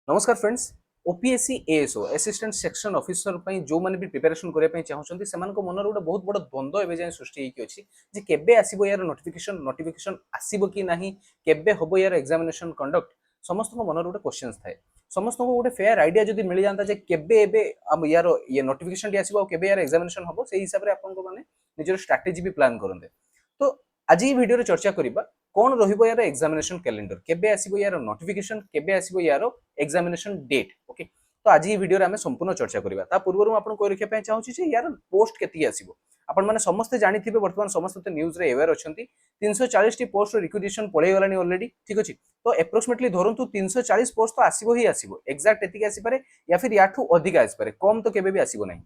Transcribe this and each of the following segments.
नमस्कार friends. OPSC ASO assistant section officer पई जो माने भी प्रिपरेशन करे पई चाहउछंती सेमान को मनर गोटे बहुत बड़ द्वंद्व एबे जाय सृष्टि हेकी अछि जे केबे आसीबो यार नोटिफिकेशन आसीबो कि नाही, केबे होबो यार एग्जामिनेशन कंडक्ट। समस्त को मनर गोटे क्वेश्चंस थाए। समस्त को गोटे फेयर आइडिया जदी मिल जानता जे केबे एबे अब यार ये नोटिफिकेशन डी आसीबो केबे यार एग्जामिनेशन होबो सेही हिसाब रे आपन को माने निजर स्ट्रेटजी भी प्लान करंदे। तो आज ये वीडियो रे चर्चा करिबा कौन रहिबो यार एग्जामिनेशन कैलेंडर, केबे आसीबो यार नोटिफिकेशन, केबे आसीबो यार एग्जामिनेशन डेट। ओके, तो आज ये वीडियो रे हमें संपूर्ण चर्चा करिबा। ता पूर्व आपन को रखिया पय चाहूची जे यार पोस्ट केती आसीबो। आपन माने समस्त जानिथिबे वर्तमान समस्त तो न्यूज रे अवेयर अछंती 340 टी पोस्ट रो रिक्विजिशन पळे गलानी ऑलरेडी। ठीक अछि, तो एप्रोक्सीमेटली धरंतु 340 पोस्ट तो आसीबो ही आसीबो, एग्जैक्ट एतिक आसी पारे या फिर याठू अधिक आसी पारे, कम तो केबे भी आसीबो नाही।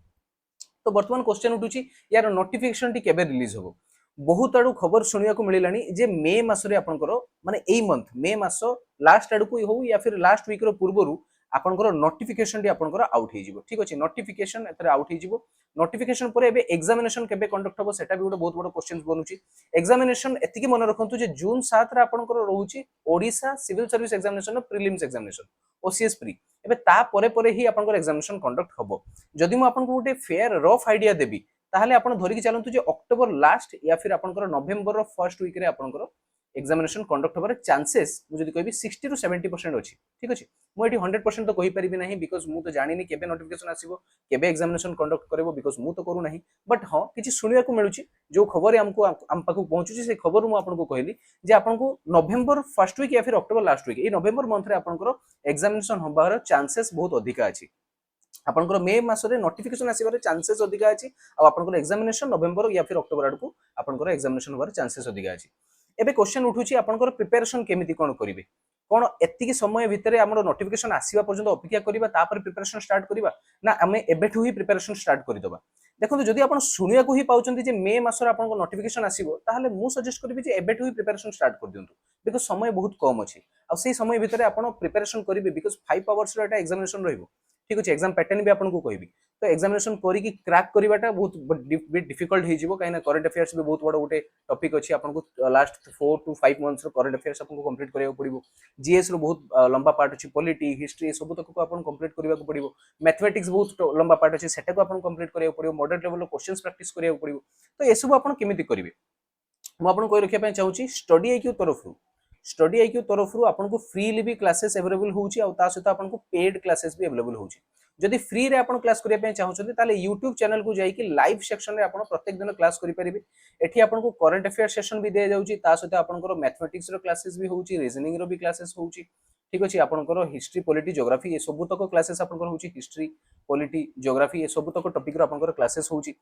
तो वर्तमान क्वेश्चन उठुची यार नोटिफिकेशन टी केबे रिलीज होबो। बहुत आड़ू खबर शुणा मिलानी जे मे मसरे आपंकर माने एई मंथ मे मास लास्ट आड़ को हो या फिर लास्ट वीक रो पूर्वरु आपंकर नोटिफिकेशन टी आपंकर आउट हे जिवो। ठीक अछि, नोटिफिकेशन एतरे आउट हे जिवो। नोटिफिकेशन परे एबे एग्जामिनेशन केबे कंडक्ट होबो सेटा भी गोटे बहुत बड़ क्वेश्चन बनुची। एग्जामिनेशन एतिकी मन रखंतु जे जून 7 रे आपंकर रहूची Odisha civil service examination prelims examination OCS pre. एबे ता परे परे ही आपंकर एग्जामिनेशन कंडक्ट होबो। जदि मु आपन को गोटे फेयर रफ आइडिया देबी ताहले आपण धरिकी चलंतु जे अक्टोबर लास्ट या फिर आपनकर नवेम्बर रो फर्स्ट वीक रे आपनकर एग्जामिनेशन कंडक्ट होबार चांसेस मु जदि कहबी 60 टू 70% अछि। ठीक अछि, मु एठी 100% तो कहि परिबि नाही बिकॉज़ मु तो जानिनी केबे नोटिफिकेशन आसीबो, केबे एग्जामिनेशन कंडक्ट करबो, बिकॉज़ मु तो करू नाही। बट हां, किछि सुनिया को मिलुची जो खबर हमको हम पाखु पहुंचुची से खबर मु आपन को कहली जे आपन को नवेम्बर फर्स्ट वीक या फिर अक्टोबर लास्ट वीक ए नवेम्बर मंथ रे आपनकर एग्जामिनेशन होबार चांसेस बहुत अधिक अछि। आपनकर मे मासरे नोटिफिकेशन आसीबार चांसेस अधिक अछि आ आपनकर एग्जामिनेशन नवेम्बर या फिर अक्टोबर आडको आपनकर एग्जामिनेशन होबार चांसेस अधिक अछि। एबे क्वेश्चन उठुची आपनकर प्रिपरेशन केमिति कोन करिवे, कोन एतिकी समय भितरे हमर नोटिफिकेशन आसीबा पर्यंत अपेक्षा करिबा तापर प्रिपरेशन स्टार्ट करिबा ना हमें एबेठु ही प्रिपरेशन स्टार्ट करि दबा। देखो जदि आपण सुनिया को ही पाउचंती जे मे मासर आपनको नोटिफिकेशन आसीबो ताहले मु सजेस्ट करिबि जे एबेठु ही प्रिपरेशन स्टार्ट कर दियंतु बिकॉज़ समय बहुत कम अछि आ सेही समय भितरे आपण प्रिपरेशन करिवे because 5 hours row Etah examination रहइबो। ठीक अछि, एग्जाम पैटर्न भी आपन को कहबी तो एग्जामिनेशन करी की क्रैक करबाटा बहुत डिफिकल्ट हे जिवो काइना करंट अफेयर्स भी बहुत बड़ गोटे टॉपिक अछि। आपन को लास्ट 4 टू 5 मंथ्स रो करंट अफेयर्स आपन को कंप्लीट करिया पड़िबो। जीएस रो बहुत लंबा पार्ट अछि, पॉलिटी हिस्ट्री सब तक को आपन कंप्लीट करिया को पड़िबो। मैथमेटिक्स बहुत लंबा पार्ट अछि, सेटा को आपन कंप्लीट करिया पड़िबो। मॉडरेट लेवल रो क्वेश्चंस प्रैक्टिस करिया पड़िबो। तो ए सब आपन केमिति करिवे मु आपन को रखिया पय चाहूची स्टडी आईक्यू तरफरु। स्टडी आईक्यू तरफरु आपन को फ्रीली भी क्लासेस अवेलेबल होउची आ ता सहित आपन को पेड क्लासेस भी अवेलेबल होउची। जदि फ्री रे आपन क्लास करिया पय चाहउछथि ताले YouTube चैनल को जाई कि लाइव सेक्शन रे आपन प्रत्येक दिन क्लास करि परिबे। एठी आपन को करंट अफेयर सेशन भी दे जाउची, ता सहित आपन को मैथमेटिक्स रो क्लासेस भी होउची, रीजनिंग रो भी क्लासेस होउची। ठीक अछि, आपन को हिस्ट्री पॉलिटी ज्योग्राफी ए सब तक क्लासेस आपन को होउची। हिस्ट्री पॉलिटी ज्योग्राफी ए सब तक टॉपिक रो आपन को क्लासेस होउची।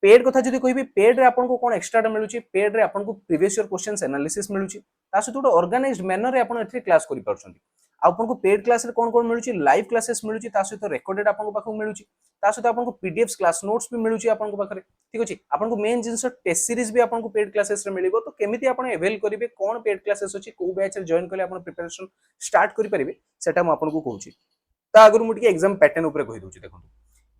पेड कथा जदि कहबी पेड रे आपन को कोन एक्स्ट्रा मिलुची, पेड रे आपन को प्रीवियस ईयर क्वेश्चंस एनालिसिस मिलुची, ता सहित गोटे ऑर्गेनाइज्ड मैनर रे आपन एठी क्लास करि परछंती। आपन को पेड क्लास रे कोन कोन मिलुची, लाइव क्लासेस मिलुची, ता सहित रिकॉर्डेड आपन को पाखु मिलुची, ता सहित आपन को पीडीएफ्स क्लास नोट्स भी मिलुची आपन को पाखरे। ठीक अछि, आपन को मेन जिंस टेस्ट सीरीज भी आपन को पेड क्लासेस रे मिलिबो। तो केमिति आपन अवेल करिवे, कोन पेड क्लासेस अछि, को बैच रे जॉइन करले आपन प्रिपरेशन स्टार्ट करि परिबे सेटा म आपन को कहूची। ता अगर मु टिके एग्जाम पैटर्न ऊपर कहि दोची। देखो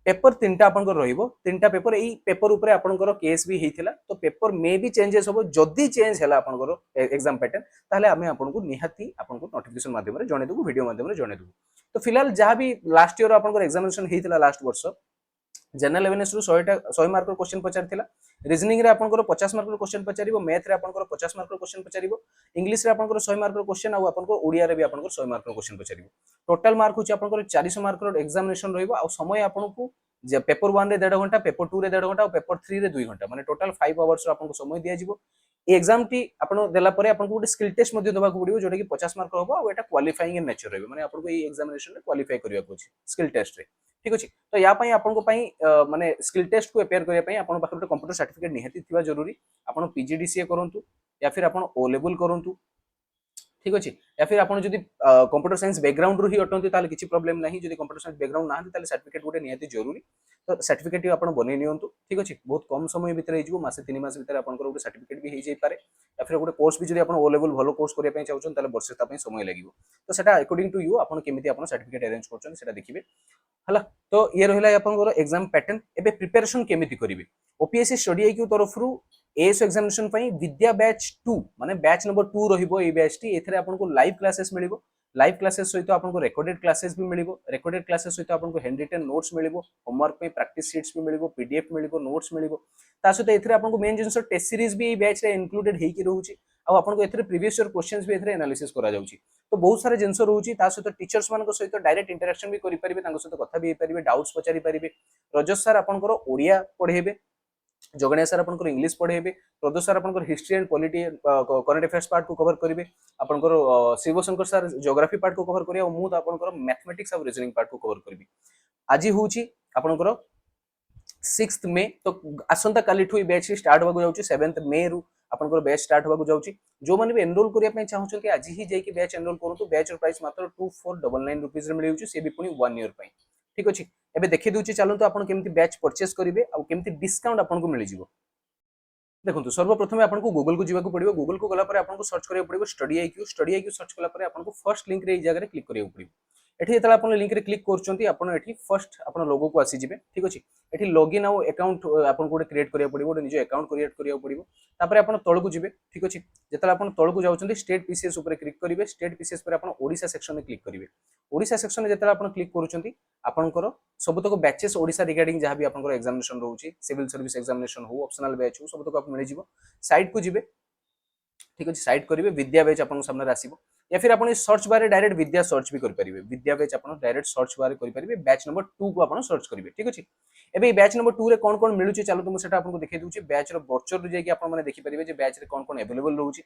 पेपर तीनटा आपन को रहिबो, तीनटा पेपर एई पेपर ऊपर आपन को केस भी हेइथिला। तो पेपर मे भी चेंजेस होबो, जदी चेंज हैला आपन को एग्जाम पैटर्न ताहले हमें आपन को निहाती आपन को नोटिफिकेशन माध्यम रे जणे देबो, वीडियो माध्यम रे जणे देबो। तो फिलहाल जहां भी लास्ट ईयर आपन को एग्जामिनेशन हेइथिला लास्ट वर्ष जनरल अवेयरनेस रु 100 मार्क रो क्वेश्चन पचारथिला। रीजनिंग रे आपन को 50 मार्क रो क्वेश्चन पचारिबो, मैथ रे आपन को 50 मार्क रो क्वेश्चन पचारिबो, इंग्लिश रे आपन को 100 मार्क रो क्वेश्चन आ आपन को ओडिया रे भी आपन को 100 मार्क रो क्वेश्चन पचारिबो। टोटल मार्क होची आपन को 400 मार्क रो एग्जामिनेशन रहइबो आ समय आपन को जे पेपर 1 रे 1.5 घंटा, पेपर 2 रे 1.5 घंटा और पेपर 3 रे 2 घंटा, माने टोटल 5 आवर्स आपन को समय दिया जिवो। ए एग्जाम टी आपन देला परे आपन को स्किल टेस्ट मध्ये दबा को पड़िबो, जोटा कि 50 मार्क होबो आ एटा क्वालिफाइंग इन नेचर रहइबो, माने आपन को ए एग्जामिनेशन रे क्वालिफाई करिया को अछि स्किल टेस्ट रे। ठीक अछि, तो या पई आपन को पई माने स्किल टेस्ट को अपेयर करिया पई आपन पाखरे कंप्यूटर सर्टिफिकेट निहाती थिबा जरूरी। आपन पीजीडीसीए करंतु या फिर आपन ओ लेवल करंतु। ठीक अछि, या फिर आपन जदि कंप्यूटर साइंस बैकग्राउंड रु ही अटंती ताले किछि प्रॉब्लम नाही। जदि कंप्यूटर साइंस बैकग्राउंड नाही ताले सर्टिफिकेट गोटे निहाती जरूरी। तो सर्टिफिकेट आपन बनै नियंतु। ठीक अछि, बहुत कम समय भितर हे जिवो, मासे 3 मास भितर आपन को गोटे सर्टिफिकेट भी हे जाय पारे। या फिर गोटे कोर्स भी जदि आपन ओ लेवल भलो कोर्स करिया पई चाहउछन ताले वर्षे ता पई समय लागिवो। तो सेटा अकॉर्डिंग टू यू आपन केमिति आपन सर्टिफिकेट अरेंज करछन सेटा देखिबे हला। तो ये रहिला आपन को एग्जाम पैटर्न। एबे प्रिपरेशन केमिति करिवे ओपीएससी स्टडी आईक्यू तरफरु एएस एग्जामिनेशन पई विद्या बैच 2 माने बैच नंबर 2 रहिबो। ए बैच टी एथरे आपन को लाइव क्लासेस मिलिबो। लाइव क्लासेस सहित आपको रेकर्डेड क्लासेस भी मिलिबो रेकर्डेड क्लासेस सहित आपको हैंड रिटन नोट्स मिलिबो होमवर्क पे प्रैक्टिस शीट्स भी मिलिबो पीडीएफ मिलिबो नोट्स मिलिबो ता सहित एथरे आपको मेन जिंस टेस्ट सीरीज भी बैच रे इंक्लूडेड हेई की रहउची आ आपको एथरे प्रीवियस ईयर क्वेश्चंस भी एथरे एनालिसिस करा जाउची तो बहुत सारे जिंस रहउची ता सहित टीचर्स मान सहित डायरेक्ट इंटरेक्शन भी करि परिबे तांको सहित कथा भी हेई परिबे डाउट्स पचारि परिबे रजत सर आपनकर ओडिया पढेबे जगन्नाथ सर आपनकर इंग्लिश पढेबे प्रदोष सर आपनकर history and polity current affairs part को कवर करिवे आपनकर शिवशंकर सर ज्योग्राफी पार्ट को कवर करिया मु आपनकर मैथमेटिक्स और रीजनिंग पार्ट को कवर करिवे आज होउची आपनकर 6th मे तो आसंता काली ठु बैच स्टार्ट होगा जाउची 7th मे रु आपनकर बैच स्टार्ट होगा जाउची जो माने भी एनरोल करिया पय चाहू कि आज ही जाई कि बैच एनरोल करंतु बैच प्राइस मात्र 2499 रुपीस रे मिलिउची से भी पुनी 1 ईयर पय ठीक अछि एबे देखि दउची चलंतु आपन केमति बैच परचेस करिवे आ केमति डिस्काउंट आपन को मिलि जिवो देखो सर्वप्रथम आपको गूगल को जीवाक पड़ो गूगल को गला आपको सर्च करा पड़ो स्टडी आईक्यू सर्च कला आपको फर्स्ट लिंक रे जगह क्लिक करा पड़ो एठी जेतला आपन लिंक रे क्लिक करछंती आपन एठी फर्स्ट आपन लोगो को आसी जिवे ठीक अछि एठी लॉगिन आउ अकाउंट आपन को क्रिएट करिया पड़िबो गोटे निज अकाउंट क्रिएट करिया पड़िबो तापर आपन तळकु जिवे ठीक अछि जेतला आपन तळकु जाउछंती स्टेट पीसीएस ऊपर क्लिक करिवे स्टेट पीसीएस पर आपन ओडिसा सेक्शन में क्लिक करिवे ओडिसा सेक्शन में जेतला आपन क्लिक करूछंती आपनकर सबतक बैचेस ओडिसा रिगार्डिंग जहां भी आपनकर एग्जामिनेशन रहउची सिविल सर्विस एग्जामिनेशन हो ऑप्शनल बैच हो सबतक आपन मिलि जिवो साइट को जिवे ठीक अछि साइट करिवे विद्या बैच आपन सामने आसीबो या फिर आपन सर्च बार डायरेक्ट विद्या सर्च भी करि परिबे विद्या बैच आपन डायरेक्ट सर्च बार करि परिबे बैच नंबर 2 को आपन सर्च करिवे ठीक अछि एबे बैच नंबर 2 रे कोन कोन मिलुची चलो तुम सेटा आपन देखै दउची बैच रो वर्चुअल रे जाय कि आपन माने देखि परिबे जे बैच रे कोन कोन अवेलेबल रहउची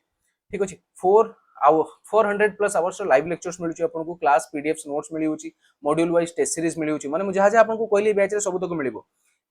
ठीक अछि 400 प्लस आवर्स लाइव लेक्चर्स मिलुची आपन को क्लास पीडीएफ्स नोट्स मिलिउची मॉड्यूल वाइज टेस्ट सीरीज मिलिउची माने जहा जहा आपन को कहली बैच रे सब तक मिलिबो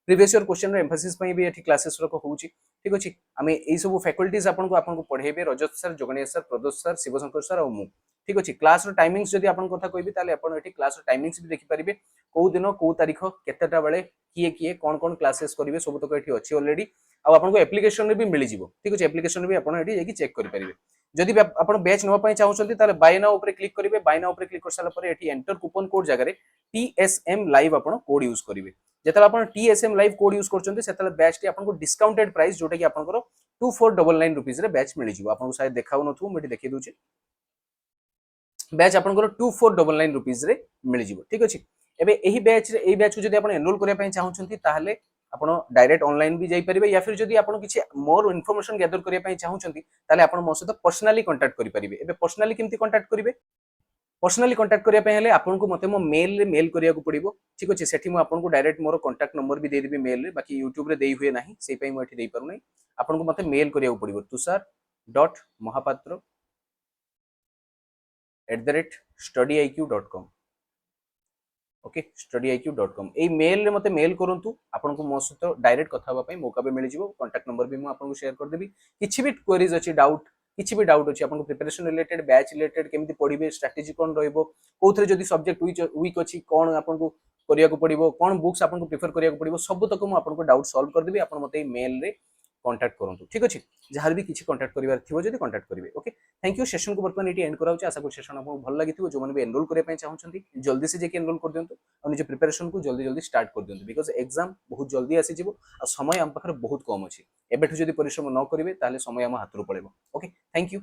प्रीवियस ईयर क्वेश्चन रे एम्फसिस पई भी एठी क्लासेस रो होउची ठीक अछि आमे एई सब फैकल्टीज आपन को पढेबे रजत सर जगन्नाथ सर प्रदोष सर शिवशंकर सर और मु ठीक अछि क्लास रो टाइमिंग्स जदी आपन कथा कहबी ताले आपन एठी क्लास रो टाइमिंग्स भी देखि परिबे को दिन को तारीख केतेटा बेले किए किए कोन कोन क्लासेस करिवे सब तक एठी अछि ऑलरेडी आ आपन को एप्लीकेशन रे भी मिलि जिवो ठीक अछि एप्लीकेशन रे भी आपन एठी जेकी चेक करि परिबे जदि आपन बैच नवा पई चाहउछंती ताले बाय नाउ ऊपर क्लिक करिवे बाय नाउ ऊपर क्लिक कर साला परे एठी एंटर कूपन कोड जगह रे टीएसएम लाइव आपन कोड यूज करिवे जेतला आपन टीएसएम लाइव कोड यूज करछंती सेतला बैच टी आपन को डिस्काउंटेड प्राइस जोटा कि आपन को 2499 रुपीस रे बैच मिलि जिवो आपन को शायद देखाउ नथु मेटी देखि दोछि बैच आपन को 2499 रुपीस रे मिलि जिवो ठीक अछि एबे एही बैच को जदि आपन एनरोल करिया पय चाहउछंती ताहले आपण डायरेक्ट ऑनलाइन भी जाई परिबे या फिर जदि आपण किछि मोर इन्फॉर्मेशन गैदर करिया पय चाहउछंती ताले आपण मो सहित पर्सनली कांटेक्ट करि परिबे एबे पर्सनली केमति कांटेक्ट करिवे पर्सनली कांटेक्ट करिया पय हेले आपण को मते मो मेल रे मेल करिया को पड़िबो ठीक अछि सेठी मो आपण को डायरेक्ट मोर कांटेक्ट नंबर भी दे देबी मेल रे बाकी YouTube रे देई हुए नाही सेई पय मो एठी देई पारु नै आपण को मते मेल करिया को पड़िबो tushar.mohapatra@studyiq.com ओके studyiq.com ए मेल रे मते मेल करंतु आपन को मो सहित डायरेक्ट कथा होबा पय मौका पे मिलि जिवो कांटेक्ट नंबर भी मो आपन को शेयर कर देबी किछि भी क्वेरीज अछि डाउट किछि भी डाउट अछि आपन को प्रिपरेशन रिलेटेड बैच रिलेटेड केमति पढिबे स्ट्रेटजी कोन रहइबो कोथरे जदी सब्जेक्ट वीक अछि कोन आपन को करिया को पड़िबो कोन बुक्स आपन को प्रेफर करिया को पड़िबो सब तक मो आपन को डाउट सॉल्व कर देबी आपन मते मेल रे कांटेक्ट करंतु ठीक अछि जहार भी किछि कांटेक्ट करिवार थिबो जदी कांटेक्ट करिवे ओके थैंक यू सेशन को वर्तमान एटी एंड कराउछ आशा को सेशन आपन भल लागिथिबो जो माने भी एनरोल करिया पय चाहउछंती जल्दी से जे के एनरोल कर दियंतु और निज प्रिपरेशन को जल्दी जल्दी स्टार्ट कर दियंतु बिकॉज़ एग्जाम बहुत जल्दी आसी जिवो आ समय हम पाखर बहुत कम अछि एबेठु जदी परिश्रम न करिवे ताले समय हम हाथ रो पळेबो ओके थैंक यू